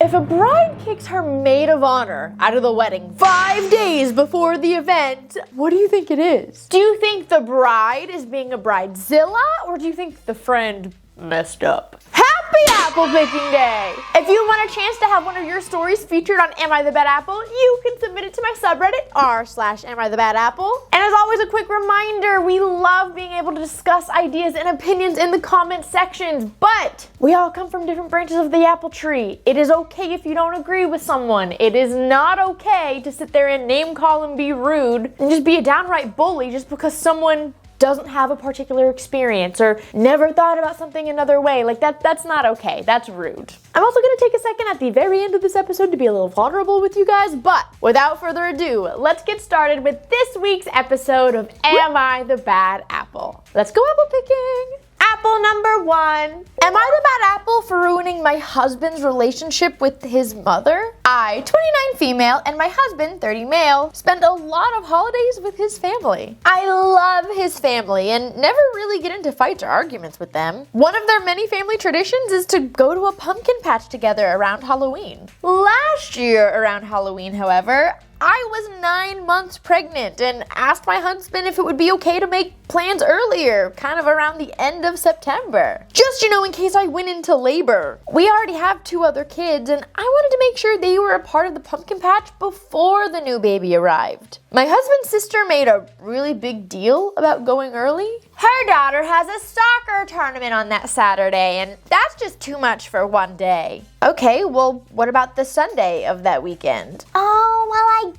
If a bride kicks her maid of honor out of the wedding 5 days before the event, what do you think it is? Do you think the bride is being a bridezilla, or do you think the friend messed up? Happy apple picking day! If you want a chance to have one of your stories featured on Am I the Bad Apple, you can submit it to my subreddit, r/AmITheBadApple. And as always, a quick reminder, we love being able to discuss ideas and opinions in the comment sections, but we all come from different branches of the apple tree. It is okay if you don't agree with someone. It is not okay to sit there and name call and be rude and just be a downright bully just because someone doesn't have a particular experience or never thought about something another way. Like that's not okay. That's rude. I'm also gonna take a second at the very end of this episode to be a little vulnerable with you guys, but without further ado, let's get started with this week's episode of Am I the Bad Apple? Let's go apple picking. Apple number 1. Am I the bad apple for ruining my husband's relationship with his mother? I, 29 female, and my husband, 30 male, spend a lot of holidays with his family. I love his family and never really get into fights or arguments with them. One of their many family traditions is to go to a pumpkin patch together around Halloween. Last year around Halloween, however, I was 9 months pregnant and asked my husband if it would be okay to make plans earlier, kind of around the end of September. Just, in case I went into labor. We already have 2 other kids and I wanted to make sure they were a part of the pumpkin patch before the new baby arrived. My husband's sister made a really big deal about going early. Her daughter has a soccer tournament on that Saturday and that's just too much for one day. Okay, well, what about the Sunday of that weekend? Oh, well, I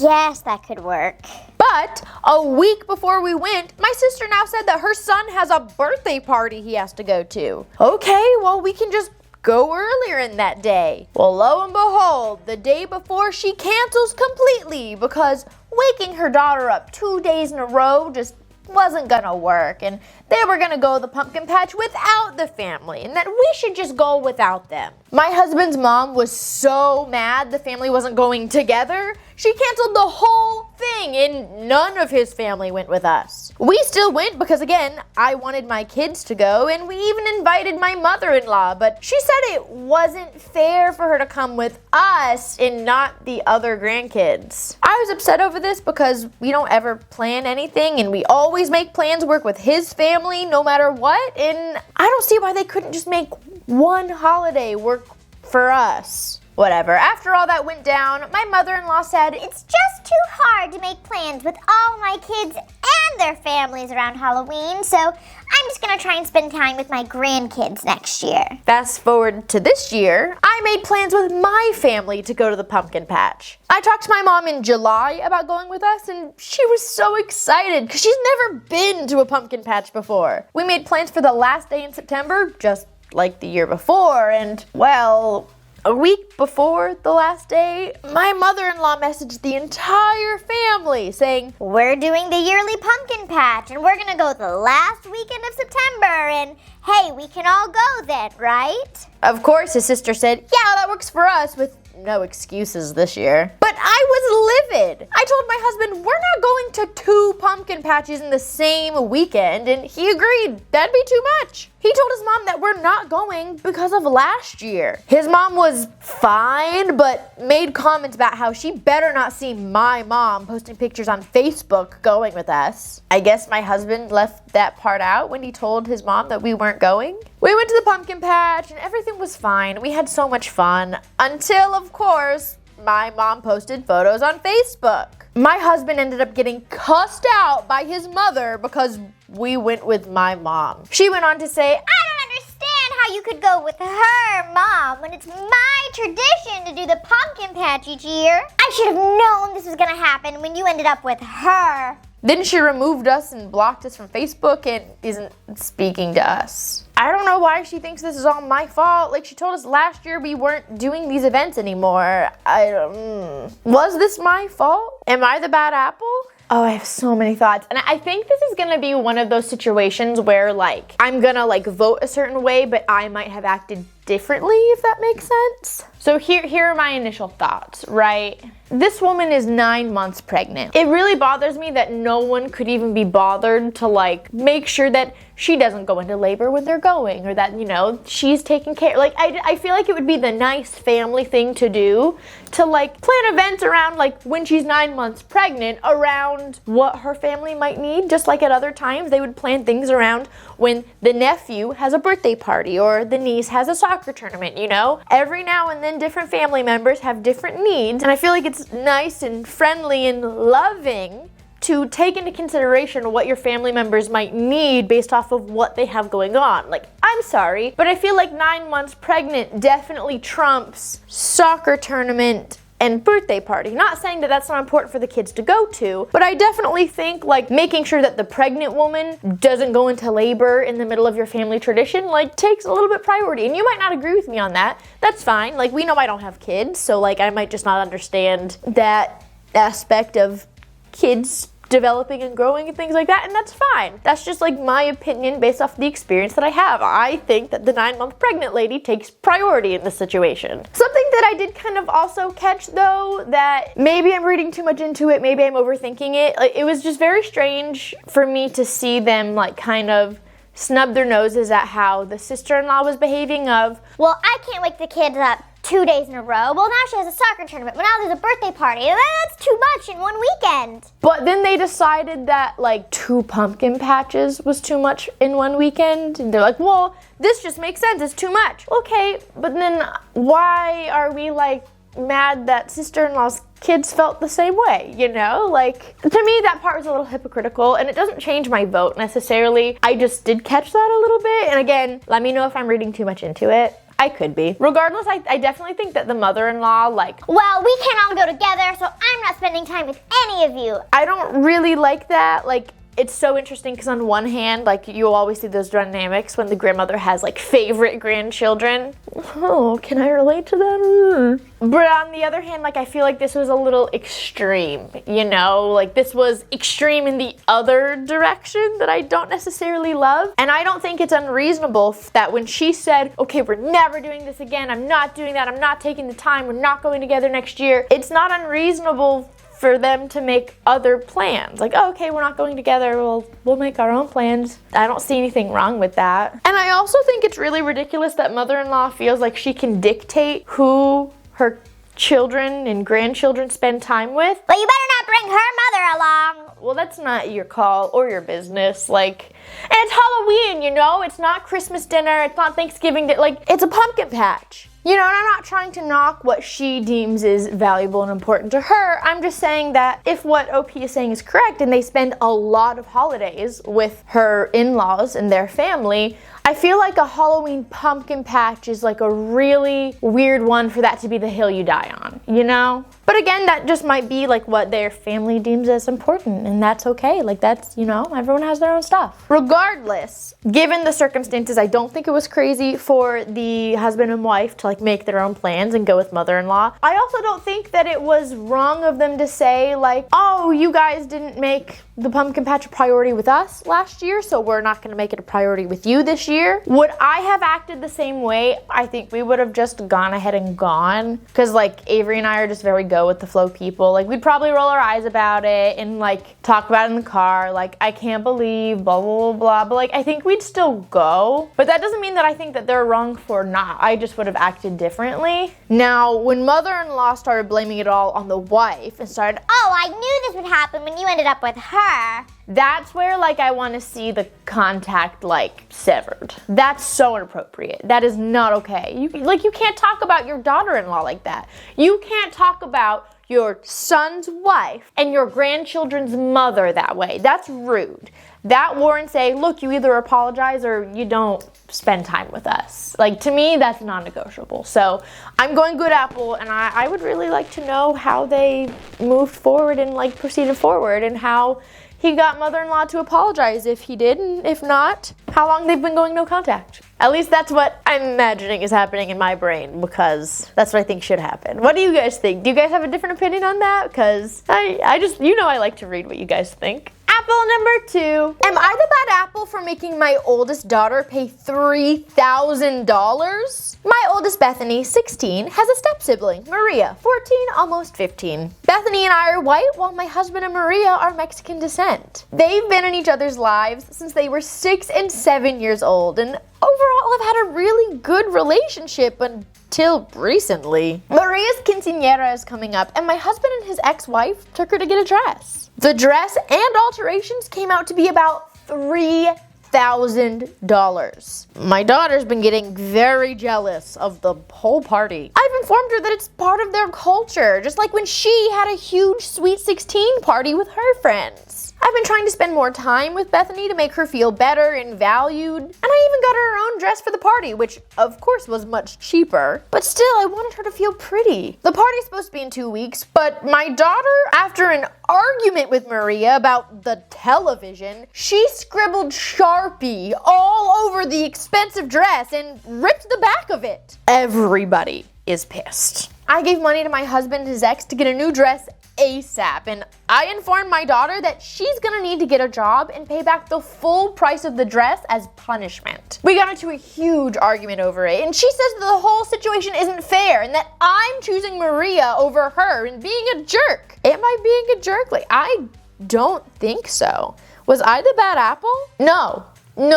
guess that could work. But a week before we went, my sister now said that her son has a birthday party he has to go to. Okay, well, we can just go earlier in that day. Well, lo and behold, the day before she cancels completely because waking her daughter up 2 days in a row just wasn't gonna work, and they were gonna go to the pumpkin patch without the family and that we should just go without them. My husband's mom was so mad the family wasn't going together, she canceled the whole thing and none of his family went with us. We still went because, again, I wanted my kids to go and we even invited my mother-in-law, but she said it wasn't fair for her to come with us and not the other grandkids. I was upset over this because we don't ever plan anything and we always make plans work with his family no matter what, and I don't see why they couldn't just make one holiday work for us. Whatever. After all that went down, my mother-in-law said, It's just too hard to make plans with all my kids and their families around Halloween, so I'm just gonna try and spend time with my grandkids next year. Fast forward to this year, I made plans with my family to go to the pumpkin patch. I talked to my mom in July about going with us, and she was so excited because she's never been to a pumpkin patch before. We made plans for the last day in September, just like the year before, and, well, a week before the last day, my mother-in-law messaged the entire family saying, We're doing the yearly pumpkin patch and we're gonna go the last weekend of September and hey, we can all go then, right? Of course, his sister said, yeah, that works for us, with no excuses this year. But I was livid. I told my husband, we're not going to 2 pumpkin patches in the same weekend, and he agreed. That'd be too much. He told his mom that we're not going because of last year. His mom was fine, but made comments about how she better not see my mom posting pictures on Facebook going with us. I guess my husband left that part out when he told his mom that we weren't going. We went to the pumpkin patch and everything was fine. We had so much fun until, of course, my mom posted photos on Facebook. My husband ended up getting cussed out by his mother because we went with my mom. She went on to say, I don't understand how you could go with her mom when it's my tradition to do the pumpkin patch each year. I should have known this was gonna happen when you ended up with her. Then she removed us and blocked us from Facebook and isn't speaking to us. I don't know why she thinks this is all my fault. Like, she told us last year we weren't doing these events anymore. Was this my fault? Am I the bad apple? Oh, I have so many thoughts. And I think this is gonna be one of those situations where, like, I'm gonna, like, vote a certain way, but I might have acted differently, if that makes sense. So here are my initial thoughts, right? This woman is 9 months pregnant. It really bothers me that no one could even be bothered to like make sure that she doesn't go into labor when they're going, or that, you know, she's taking care. Like, I feel like it would be the nice family thing to do to like plan events around like when she's 9 months pregnant around what her family might need. Just like at other times, they would plan things around when the nephew has a birthday party or the niece has a soccer tournament, you know? Every now and then different family members have different needs, and I feel like it's nice and friendly and loving to take into consideration what your family members might need based off of what they have going on. Like, I'm sorry, but I feel like 9 months pregnant definitely trumps soccer tournament and birthday party. Not saying that that's not important for the kids to go to, but I definitely think like making sure that the pregnant woman doesn't go into labor in the middle of your family tradition like takes a little bit priority. And you might not agree with me on that. That's fine. Like, we know I don't have kids, so like I might just not understand that aspect of kids developing and growing and things like that, and that's fine. That's just like my opinion based off the experience that I have. I think that the 9-month pregnant lady takes priority in this situation. Something that I did kind of also catch though, that maybe I'm reading too much into it, maybe I'm overthinking it. Like, it was just very strange for me to see them like kind of snub their noses at how the sister-in-law was behaving of, well, I can't wake the kids up 2 days in a row. Well, now she has a soccer tournament. Well, now there's a birthday party. That's too much in one weekend. But then they decided that like 2 pumpkin patches was too much in one weekend. And they're like, well, this just makes sense. It's too much. Okay, but then why are we like mad that sister-in-law's kids felt the same way, you know? Like, to me, that part was a little hypocritical, and it doesn't change my vote necessarily. I just did catch that a little bit. And again, let me know if I'm reading too much into it. I could be. Regardless, I definitely think that the mother-in-law, like, well, we can't all go together, so I'm not spending time with any of you. I don't really like that. Like, it's so interesting because on one hand, like, you'll always see those dynamics when the grandmother has like favorite grandchildren. Oh, can I relate to that? But on the other hand, like, I feel like this was a little extreme, you know? Like, this was extreme in the other direction that I don't necessarily love. And I don't think it's unreasonable that when she said, okay, we're never doing this again, I'm not doing that, I'm not taking the time, we're not going together next year, it's not unreasonable for them to make other plans. Like, oh, okay, we're not going together, we'll make our own plans. I don't see anything wrong with that. And I also think it's really ridiculous that mother-in-law feels like she can dictate who her children and grandchildren spend time with. But you better not bring her mother along. Well, that's not your call or your business. Like, and it's Halloween, you know? It's not Christmas dinner, it's not Thanksgiving dinner. Like, it's a pumpkin patch. You know, and I'm not trying to knock what she deems is valuable and important to her. I'm just saying that if what OP is saying is correct and they spend a lot of holidays with her in-laws and their family, I feel like a Halloween pumpkin patch is like a really weird one for that to be the hill you die on, you know? But again, that just might be like what their family deems as important, and that's okay. Like, that's, you know, everyone has their own stuff. Regardless, given the circumstances, I don't think it was crazy for the husband and wife to like make their own plans and go with mother-in-law. I also don't think that it was wrong of them to say like, oh, you guys didn't make the pumpkin patch a priority with us last year, so we're not gonna make it a priority with you this year. Would I have acted the same way? I think we would have just gone ahead and gone, because like Avery and I are just very go with the flow people. Like, we'd probably roll our eyes about it and like talk about it in the car, like, I can't believe blah blah blah blah, but like I think we'd still go. But that doesn't mean that I think that they're wrong for not. I just would have acted differently. Now, when mother-in-law started blaming it all on the wife and started, oh, I knew this would happen when you ended up with her. That's where like I want to see the contact like severed. That's so inappropriate. That is not okay. You can't talk about your daughter-in-law like that. You can't talk about your son's wife and your grandchildren's mother that way. That's rude. That warrants say, look, you either apologize or you don't spend time with us. Like, to me, that's non-negotiable. So I'm going good apple, and I would really like to know how they moved forward and like proceeded forward, and how he got mother-in-law to apologize if he did, and if not, how long they've been going no contact. At least that's what I'm imagining is happening in my brain, because that's what I think should happen. What do you guys think? Do you guys have a different opinion on that? Because I just, you know, I like to read what you guys think. Apple number 2. Am I the bad apple for making my oldest daughter pay $3,000? My oldest, Bethany, 16, has a step-sibling, Maria, 14, almost 15. Bethany and I are white, while my husband and Maria are Mexican descent. They've been in each other's lives since they were 6 and 7 years old, and overall have had a really good relationship until recently. Maria's quinceañera is coming up, and my husband and his ex-wife took her to get a dress. The dress and alterations came out to be about $3,000. My daughter's been getting very jealous of the whole party. I've informed her that it's part of their culture, just like when she had a huge Sweet 16 party with her friends. I've been trying to spend more time with Bethany to make her feel better and valued, and I even got her her own dress for the party, which of course was much cheaper, but still I wanted her to feel pretty. The party's supposed to be in 2 weeks, but my daughter, after an argument with Maria about the television, she scribbled Sharpie all over the expensive dress and ripped the back of it. Everybody is pissed. I gave money to my husband and his ex to get a new dress ASAP, and I informed my daughter that she's gonna need to get a job and pay back the full price of the dress as punishment. We got into a huge argument over it, and she says that the whole situation isn't fair and that I'm choosing Maria over her and being a jerk. Am I being a jerk? I don't think so. Was I the bad apple? No,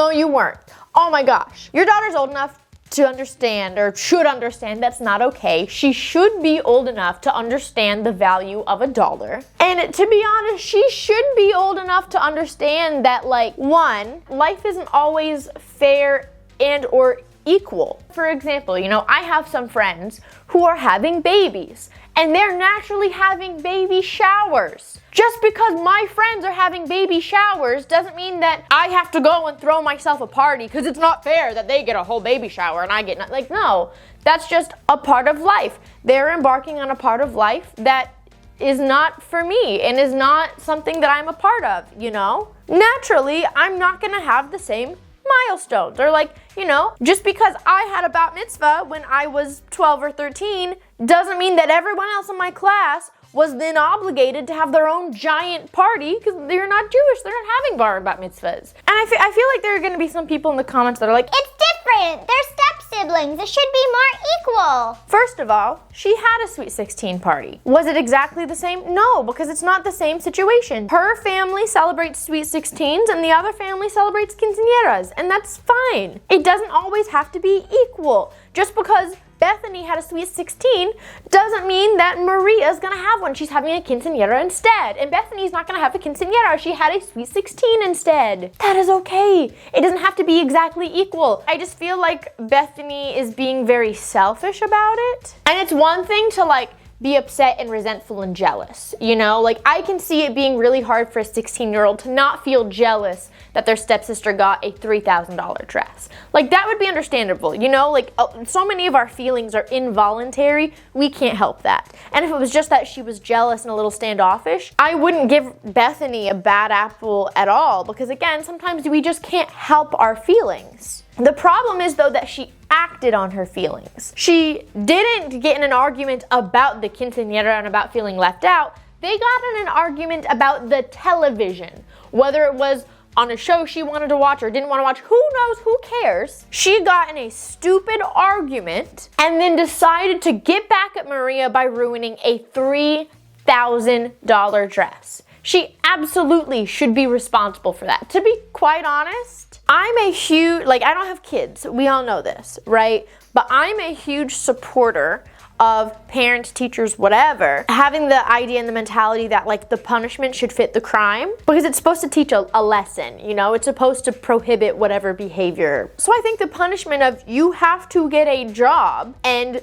you weren't. Oh my gosh, your daughter's old enough to understand, or should understand, that's not okay. She should be old enough to understand the value of $1. And to be honest, she should be old enough to understand that, one, life isn't always fair and or equal. For example, I have some friends who are having babies, and they're naturally having baby showers. Just because my friends are having baby showers doesn't mean that I have to go and throw myself a party, because it's not fair that they get a whole baby shower and I get not. No, that's just a part of life. They're embarking on a part of life that is not for me and is not something that I'm a part of, Naturally, I'm not gonna have the same milestones, or just because I had a bat mitzvah when I was 12 or 13 doesn't mean that everyone else in my class was then obligated to have their own giant party, because they're not Jewish, they're not having bar bat mitzvahs. And I feel like there are going to be some people in the comments that are like, it's different, they're step-siblings, it should be more equal. First of all, she had a Sweet 16 party. Was it exactly the same? No, because it's not the same situation. Her family celebrates Sweet 16s and the other family celebrates quinceañeras, and that's fine. It doesn't always have to be equal. Just because Bethany had a Sweet 16 doesn't mean that Maria's gonna have one. She's having a quinceañera instead. And Bethany's not gonna have a quinceañera. She had a Sweet 16 instead. That is okay. It doesn't have to be exactly equal. I just feel like Bethany is being very selfish about it. And it's one thing to be upset and resentful and jealous, I can see it being really hard for a 16-year-old to not feel jealous that their stepsister got a $3,000 dress. That would be understandable, so many of our feelings are involuntary, we can't help that. And if it was just that she was jealous and a little standoffish, I wouldn't give Bethany a bad apple at all, because again, sometimes we just can't help our feelings. The problem is, though, that she acted on her feelings. She didn't get in an argument about the quinceañera and about feeling left out. They got in an argument about the television. Whether it was on a show she wanted to watch or didn't want to watch, who knows, who cares? She got in a stupid argument and then decided to get back at Maria by ruining a $3,000 dress. She absolutely should be responsible for that. To be quite honest, I'm a huge, I don't have kids, we all know this, right? But I'm a huge supporter of parents, teachers, whatever, having the idea and the mentality that the punishment should fit the crime, because it's supposed to teach a lesson, it's supposed to prohibit whatever behavior. So I think the punishment of you have to get a job and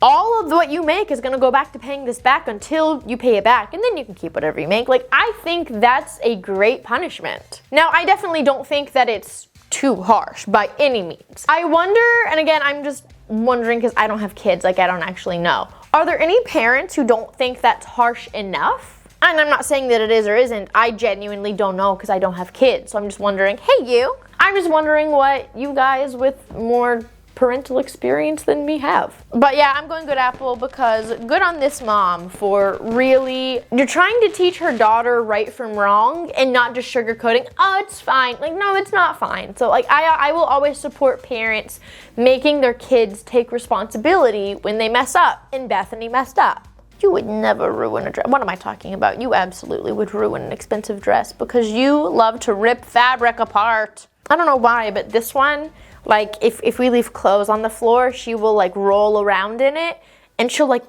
all of what you make is gonna go back to paying this back until you pay it back, and then you can keep whatever you make. I think that's a great punishment. Now, I definitely don't think that it's too harsh by any means. I wonder, and again, I'm just wondering because I don't have kids, I don't actually know. Are there any parents who don't think that's harsh enough? And I'm not saying that it is or isn't. I genuinely don't know because I don't have kids. So I'm just wondering, hey you. I'm just wondering what you guys with more parental experience than me have. But yeah, I'm going good apple because good on this mom for really, you're trying to teach her daughter right from wrong and not just sugarcoating, oh, it's fine. Like, no, it's not fine. So like, I will always support parents making their kids take responsibility when they mess up. And Bethany messed up. You would never ruin a dress. What am I talking about? You absolutely would ruin an expensive dress because you love to rip fabric apart. I don't know why, but this one, like if we leave clothes on the floor, she will like roll around in it and she'll like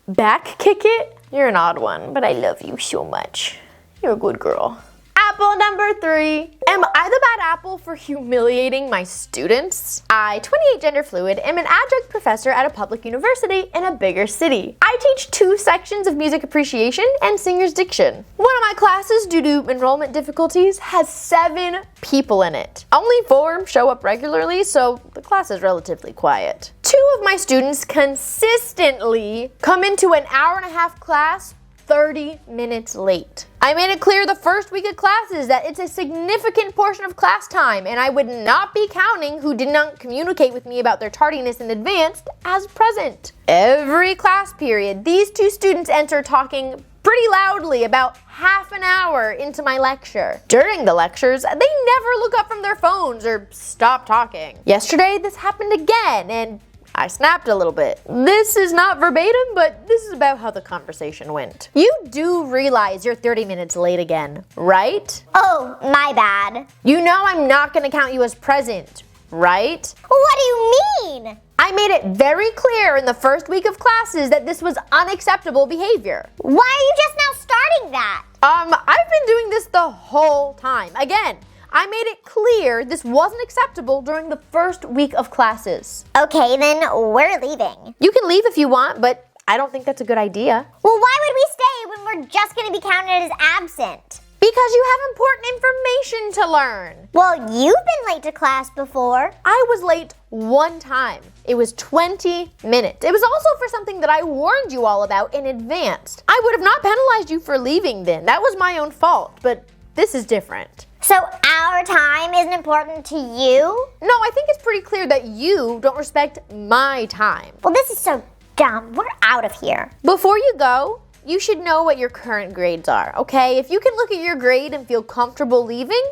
back kick it. You're an odd one, but I love you so much. You're a good girl. Apple number 3. Am I the bad apple for humiliating my students? I, 28 gender fluid, am an adjunct professor at a public university in a bigger city. I teach 2 sections of music appreciation and singer's diction. One of my classes, due to enrollment difficulties, has 7 people in it. Only 4 show up regularly, so the class is relatively quiet. 2 of my students consistently come into an hour-and-a-half class 30 minutes late. I made it clear the first week of classes that it's a significant portion of class time and I would not be counting who did not communicate with me about their tardiness in advance as present. Every class period, these 2 students enter talking pretty loudly about half an hour into my lecture. During the lectures, they never look up from their phones or stop talking. Yesterday, this happened again and I snapped a little bit. This is not verbatim, but this is about how the conversation went. You do realize you're 30 minutes late again, right? Oh, my bad. You know I'm not gonna count you as present, right? What do you mean? I made it very clear in the first week of classes that this was unacceptable behavior. Why are you just now starting that? I've been doing this the whole time. Again, I made it clear this wasn't acceptable during the first week of classes. Okay, then we're leaving. You can leave if you want, but I don't think that's a good idea. Well, why would we stay when we're just going to be counted as absent? Because you have important information to learn. Well, you've been late to class before. I was late 1 time. It was 20 minutes. It was also for something that I warned you all about in advance. I would have not penalized you for leaving then. That was my own fault, but this is different. So our time isn't important to you? No, I think it's pretty clear that you don't respect my time. Well, this is so dumb. We're out of here. Before you go, you should know what your current grades are, okay? If you can look at your grade and feel comfortable leaving,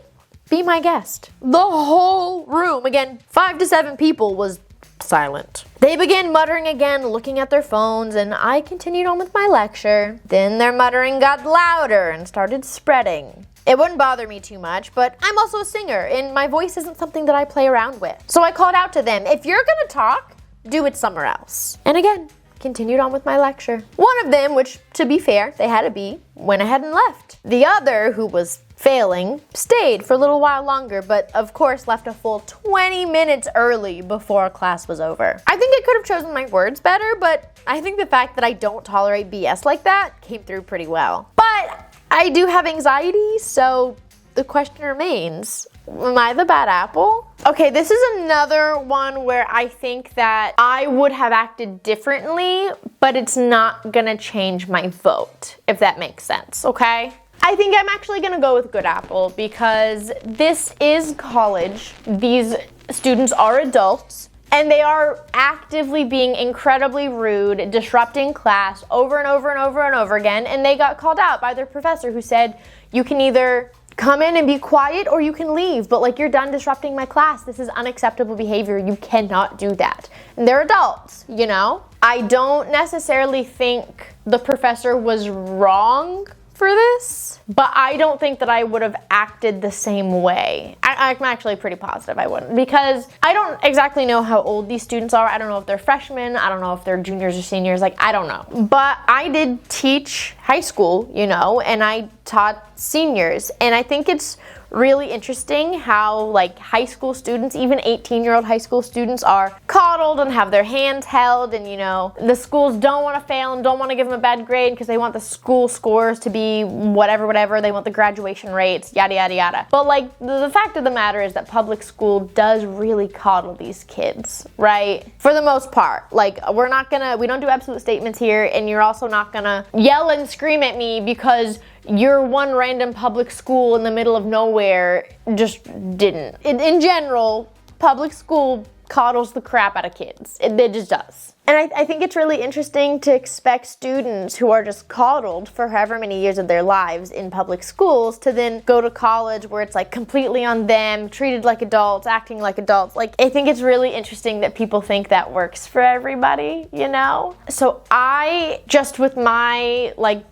be my guest. The whole room, again, 5 to 7 people, was silent. They began muttering again, looking at their phones, and I continued on with my lecture. Then their muttering got louder and started spreading. It wouldn't bother me too much, but I'm also a singer, and my voice isn't something that I play around with. So I called out to them, if you're gonna talk, do it somewhere else. And again, continued on with my lecture. One of them, which to be fair, they had a B, went ahead and left. The other, who was failing, stayed for a little while longer, but of course left a full 20 minutes early before class was over. I think I could have chosen my words better, but I think the fact that I don't tolerate BS like that came through pretty well. But I do have anxiety, so the question remains, am I the bad apple? Okay, this is another one where I think that I would have acted differently, but it's not gonna change my vote, if that makes sense, okay? I think I'm actually gonna go with good apple because this is college. These students are adults. And they are actively being incredibly rude, disrupting class over and over and over and over again. And they got called out by their professor who said, you can either come in and be quiet or you can leave. But like, you're done disrupting my class. This is unacceptable behavior. You cannot do that. And they're adults, you know? I don't necessarily think the professor was wrong for this, but I don't think that I would have acted the same way. I'm actually pretty positive I wouldn't, because I don't exactly know how old these students are. I don't know if they're freshmen. I don't know if they're juniors or seniors. Like, I don't know. But I did teach high school, you know, and I taught seniors. And I think it's really interesting how like high school students, even 18-year-old high school students, are coddled and have their hands held, and you know, the schools don't want to fail and don't want to give them a bad grade because they want the school scores to be whatever, they want the graduation rates, yada, yada, yada. But like, the fact of the matter is that public school does really coddle these kids, right? For the most part. Like, we don't do absolute statements here, and you're also not gonna yell and scream at me because your one random public school in the middle of nowhere just didn't. In general, public school coddles the crap out of kids. It just does. And I think it's really interesting to expect students who are just coddled for however many years of their lives in public schools to then go to college where it's like completely on them, treated like adults, acting like adults. Like, I think it's really interesting that people think that works for everybody, you know? So I, just with my like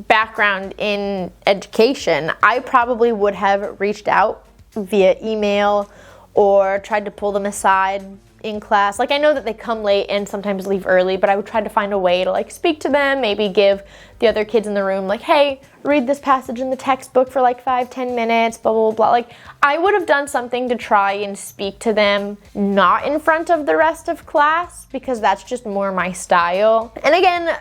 background in education, I probably would have reached out via email or tried to pull them aside in class. Like, I know that they come late and sometimes leave early, but I would try to find a way to like speak to them, maybe give the other kids in the room like, hey, read this passage in the textbook for like 5-10 minutes, blah, blah, blah. Like, I would have done something to try and speak to them, not in front of the rest of class, because that's just more my style. And again,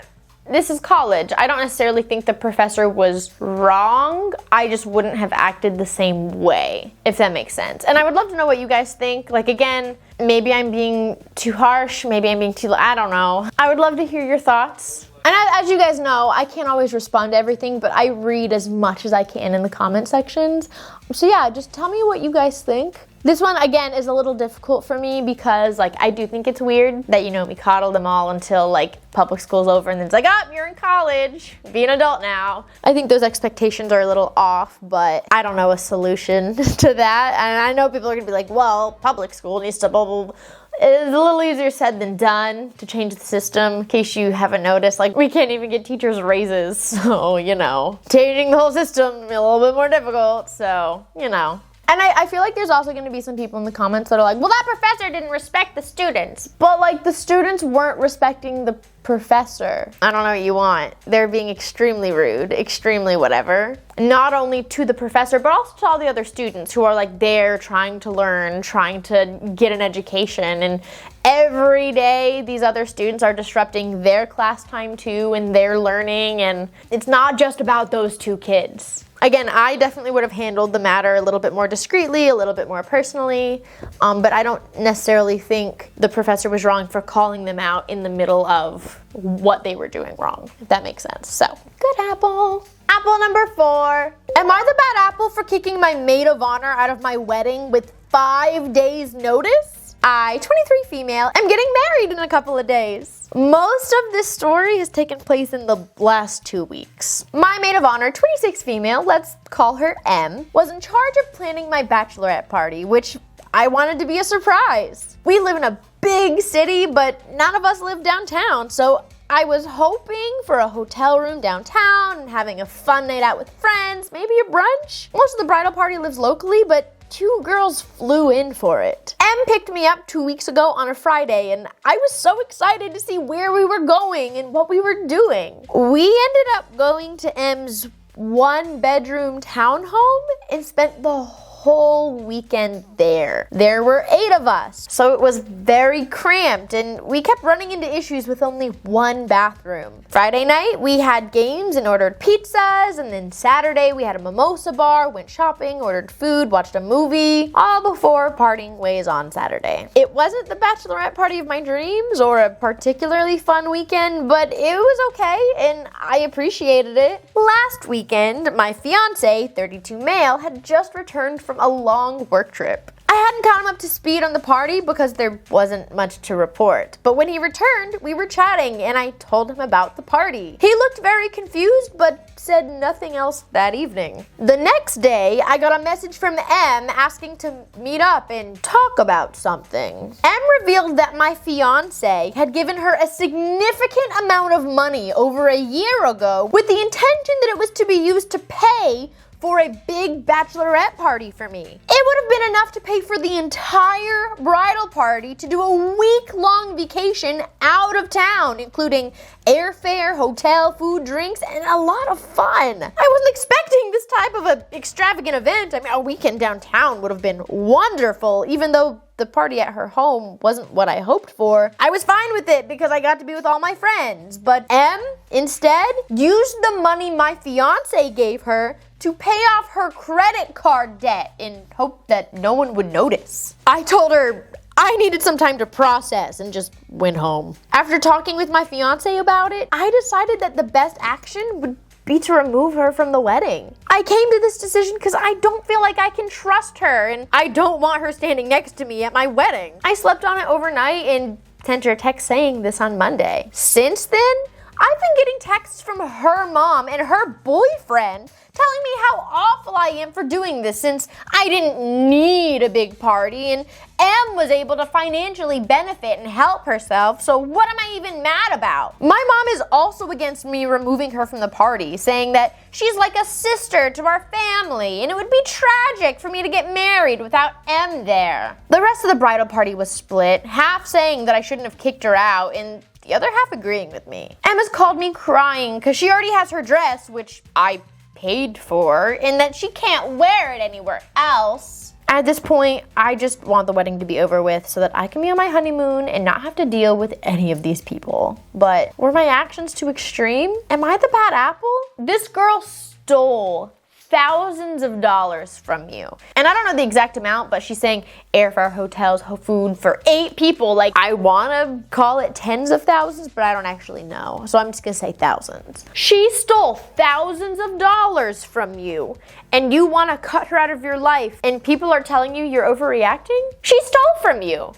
this is college. I don't necessarily think the professor was wrong. I just wouldn't have acted the same way, if that makes sense. And I would love to know what you guys think. Like, again, maybe I'm being too harsh, maybe I'm being too, I don't know. I would love to hear your thoughts. And as you guys know, I can't always respond to everything, but I read as much as I can in the comment sections. So yeah, just tell me what you guys think. This one, again, is a little difficult for me because, like, I do think it's weird that, you know, we coddle them all until, like, public school's over and then it's like, oh, you're in college, be an adult now. I think those expectations are a little off, but I don't know a solution to that. And I know people are gonna be like, well, public school needs to blah, blah, blah. It's a little easier said than done to change the system. In case you haven't noticed, like, we can't even get teachers raises. So, you know, changing the whole system is a little bit more difficult. So, you know. And I feel like there's also going to be some people in the comments that are like, well, that professor didn't respect the students. But, like, the students weren't respecting the professor. I don't know what you want. They're being extremely rude, extremely whatever. Not only to the professor, but also to all the other students who are, like, there trying to learn, trying to get an education. And every day, these other students are disrupting their class time, too, and their learning. And it's not just about those two kids. Again, I definitely would have handled the matter a little bit more discreetly, a little bit more personally, but I don't necessarily think the professor was wrong for calling them out in the middle of what they were doing wrong, if that makes sense. So, good apple. Apple number 4. Am I the bad apple for kicking my maid of honor out of my wedding with 5 days notice? I, 23 female, am getting married in a couple of days. Most of this story has taken place in the last 2 weeks. My maid of honor, 26 female, let's call her M, was in charge of planning my bachelorette party, which I wanted to be a surprise. We live in a big city, but none of us live downtown, so I was hoping for a hotel room downtown and having a fun night out with friends, maybe a brunch. Most of the bridal party lives locally, but 2 girls flew in for it. M picked me up 2 weeks ago on a Friday, and I was so excited to see where we were going and what we were doing. We ended up going to M's 1-bedroom townhome and spent the whole weekend there. There were 8 of us, so it was very cramped, and we kept running into issues with only 1 bathroom. Friday night, we had games and ordered pizzas, and then Saturday, we had a mimosa bar, went shopping, ordered food, watched a movie, all before parting ways on Saturday. It wasn't the bachelorette party of my dreams or a particularly fun weekend, but it was okay, and I appreciated it. Last weekend, my fiance, 32 male, had just returned from a long work trip. I hadn't got him up to speed on the party because there wasn't much to report. But when he returned, we were chatting and I told him about the party. He looked very confused but said nothing else that evening. The next day, I got a message from M asking to meet up and talk about something. M revealed that my fiance had given her a significant amount of money over a year ago with the intention that it was to be used to pay for a big bachelorette party for me. It would have been enough to pay for the entire bridal party to do a week-long vacation out of town, including airfare, hotel, food, drinks, and a lot of fun. I wasn't expecting this type of an extravagant event. I mean, a weekend downtown would have been wonderful, even though the party at her home wasn't what I hoped for. I was fine with it because I got to be with all my friends, but M instead used the money my fiance gave her to pay off her credit card debt in hope that no one would notice. I told her I needed some time to process and just went home. After talking with my fiance about it, I decided that the best action would be to remove her from the wedding. I came to this decision because I don't feel like I can trust her, and I don't want her standing next to me at my wedding. I slept on it overnight and sent her a text saying this on Monday. Since then, I've been getting texts from her mom and her boyfriend telling me how awful I am for doing this since I didn't need a big party and M was able to financially benefit and help herself, so what am I even mad about? My mom is also against me removing her from the party, saying that she's like a sister to our family and it would be tragic for me to get married without M there. The rest of the bridal party was split, half saying that I shouldn't have kicked her out and the other half agreeing with me. Emma's called me crying because she already has her dress, which I paid for, and that she can't wear it anywhere else. At this point, I just want the wedding to be over with so that I can be on my honeymoon and not have to deal with any of these people. But were my actions too extreme? Am I the bad apple? This girl stole thousands of dollars from you. And I don't know the exact amount, but she's saying airfare, hotels, food for 8 people. Like, I want to call it tens of thousands, but I don't actually know. So I'm just going to say thousands. She stole thousands of dollars from you, and you want to cut her out of your life, and people are telling you you're overreacting? She stole from you.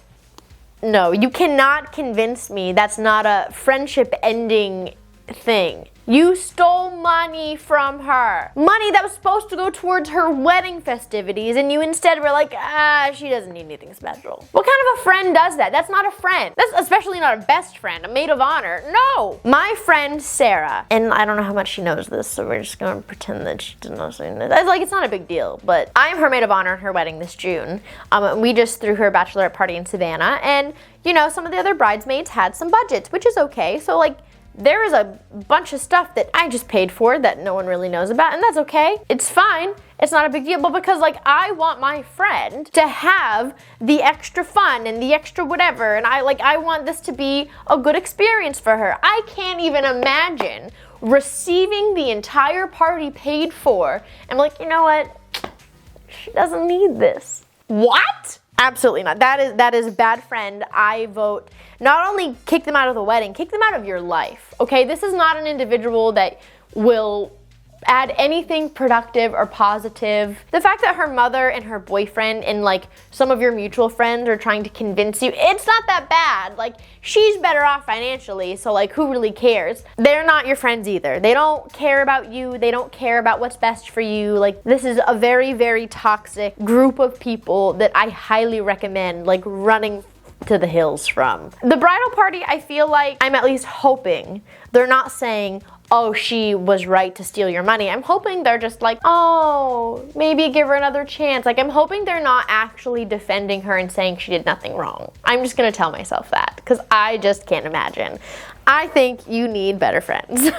No, you cannot convince me that's not a friendship ending thing. You stole money from her. Money that was supposed to go towards her wedding festivities, and you instead were like, she doesn't need anything special. What kind of a friend does that? That's not a friend. That's especially not a best friend, a maid of honor. No. My friend Sarah, and I don't know how much she knows this, so we're just gonna pretend that she doesn't know this. It's not a big deal, but I'm her maid of honor at her wedding this June. We just threw her a bachelorette party in Savannah, and some of the other bridesmaids had some budgets, which is okay. So there is a bunch of stuff that I just paid for that no one really knows about, and that's okay. It's fine. It's not a big deal, but because I want my friend to have the extra fun and the extra whatever, and I want this to be a good experience for her. I can't even imagine receiving the entire party paid for and you know what? She doesn't need this. What? Absolutely not. That is a bad friend. I vote not only kick them out of the wedding, kick them out of your life. Okay, this is not an individual that will add anything productive or positive. The fact that her mother and her boyfriend and some of your mutual friends are trying to convince you, it's not that bad. She's better off financially, so who really cares? They're not your friends either. They don't care about you. They don't care about what's best for you. This is a very, very toxic group of people that I highly recommend running to the hills from. The bridal party, I feel like I'm at least hoping they're not saying, oh, she was right to steal your money. I'm hoping they're just oh, maybe give her another chance. I'm hoping they're not actually defending her and saying she did nothing wrong. I'm just gonna tell myself that because I just can't imagine. I think you need better friends.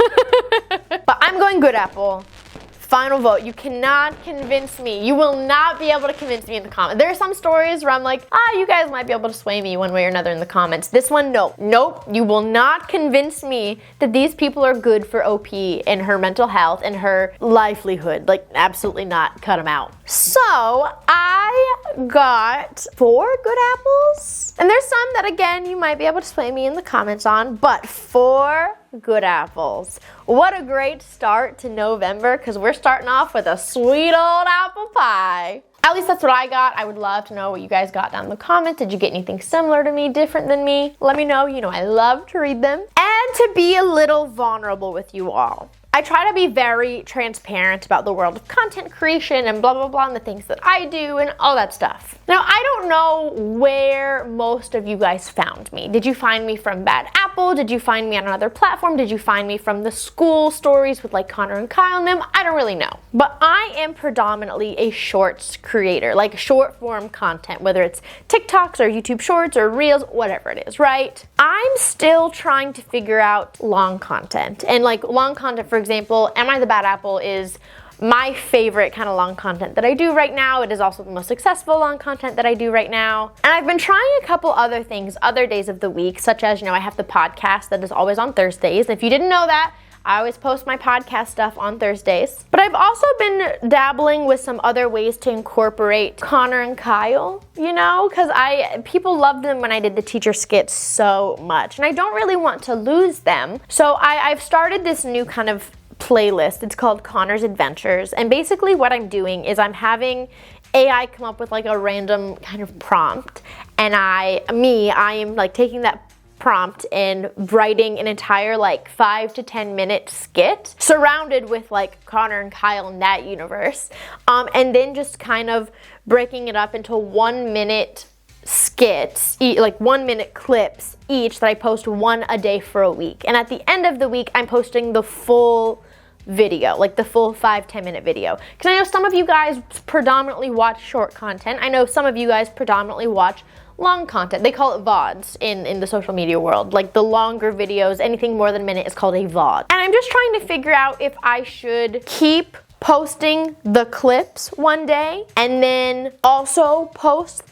But I'm going good, Apple. Final vote. You cannot convince me. You will not be able to convince me in the comments. There are some stories where I'm you guys might be able to sway me one way or another in the comments. This one, no. Nope. You will not convince me that these people are good for OP and her mental health and her livelihood. Absolutely not. Cut them out. So, I got 4 good apples. And there's some that, again, you might be able to sway me in the comments on, but 4 good apples. What a great start to November because we're starting off with a sweet old apple pie. At least that's what I got. I would love to know what you guys got down in the comments. Did you get anything similar to me, different than me? Let me know. I love to read them. And to be a little vulnerable with you all. I try to be very transparent about the world of content creation and blah, blah, blah, and the things that I do and all that stuff. Now, I don't know where most of you guys found me. Did you find me from Bad Apple? Did you find me on another platform? Did you find me from the school stories with Connor and Kyle and them? I don't really know. But I am predominantly a shorts creator, short form content, whether it's TikToks or YouTube shorts or Reels, whatever it is, right? I'm still trying to figure out long content. And long content, for example, Am I the Bad Apple is my favorite kind of long content that I do right now. It is also the most successful long content that I do right now. And I've been trying a couple other things, other days of the week, such as, I have the podcast that is always on Thursdays. If you didn't know that, I always post my podcast stuff on Thursdays. But I've also been dabbling with some other ways to incorporate Connor and Kyle, because people loved them when I did the teacher skits so much. And I don't really want to lose them. So I've started this new kind of playlist. It's called Connor's Adventures. And basically what I'm doing is I'm having AI come up with like a random kind of prompt. And I am like taking that prompt and writing an entire like 5 to 10 minute skit surrounded with like Connor and Kyle in that universe. And then just kind of breaking it up into 1 minute skits, like 1 minute clips each that I post one a day for a week. And at the end of the week, I'm posting the full video, like the full 5-10 minute video. Because I know some of you guys predominantly watch short content. I know some of you guys predominantly watch long content. They call it VODs in the social media world. Like the longer videos, anything more than a minute is called a VOD. And I'm just trying to figure out if I should keep posting the clips one day and then also post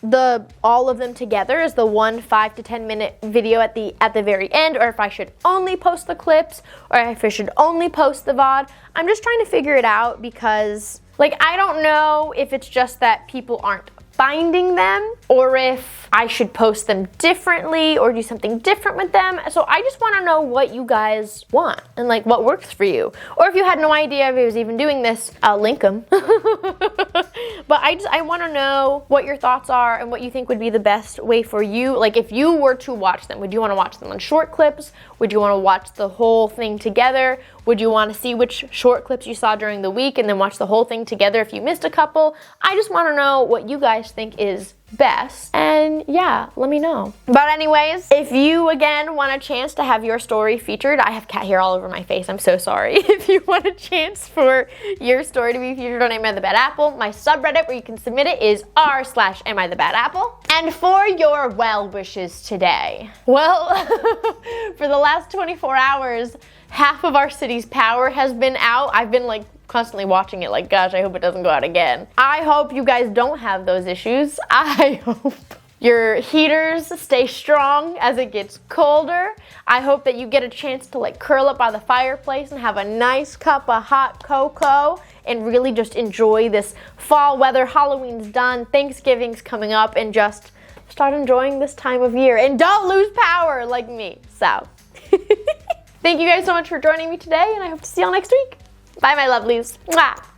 all of them together as the one 5 to 10 minute video at the very end, or if I should only post the clips, or if I should only post the VOD. I'm just trying to figure it out because like I don't know if it's just that people aren't finding them or if I should post them differently or do something different with them. So I just want to know what you guys want and like what works for you. Or if you had no idea if I was even doing this, I'll link them. But I want to know what your thoughts are and what you think would be the best way for you. Like if you were to watch them, would you want to watch them on short clips? Would you want to watch the whole thing together? Would you want to see which short clips you saw during the week and then watch the whole thing together if you missed a couple? I just want to know what you guys think is best, and yeah, let me know. But anyways, if you again want a chance to have your story featured, I have cat hair all over my face, I'm so sorry. If you want a chance for your story to be featured on Am I the Bad Apple, my subreddit where you can submit it is r/AmITheBadApple. And for your well wishes today, well, for the last 24 hours, half of our city's power has been out. I've been like constantly watching it like, gosh, I hope it doesn't go out again. I hope you guys don't have those issues. I hope your heaters stay strong as it gets colder. I hope that you get a chance to like curl up by the fireplace and have a nice cup of hot cocoa and really just enjoy this fall weather. Halloween's done, Thanksgiving's coming up, and just start enjoying this time of year. And don't lose power like me. So, thank you guys so much for joining me today, and I hope to see y'all next week. Bye, my lovelies. Mwah.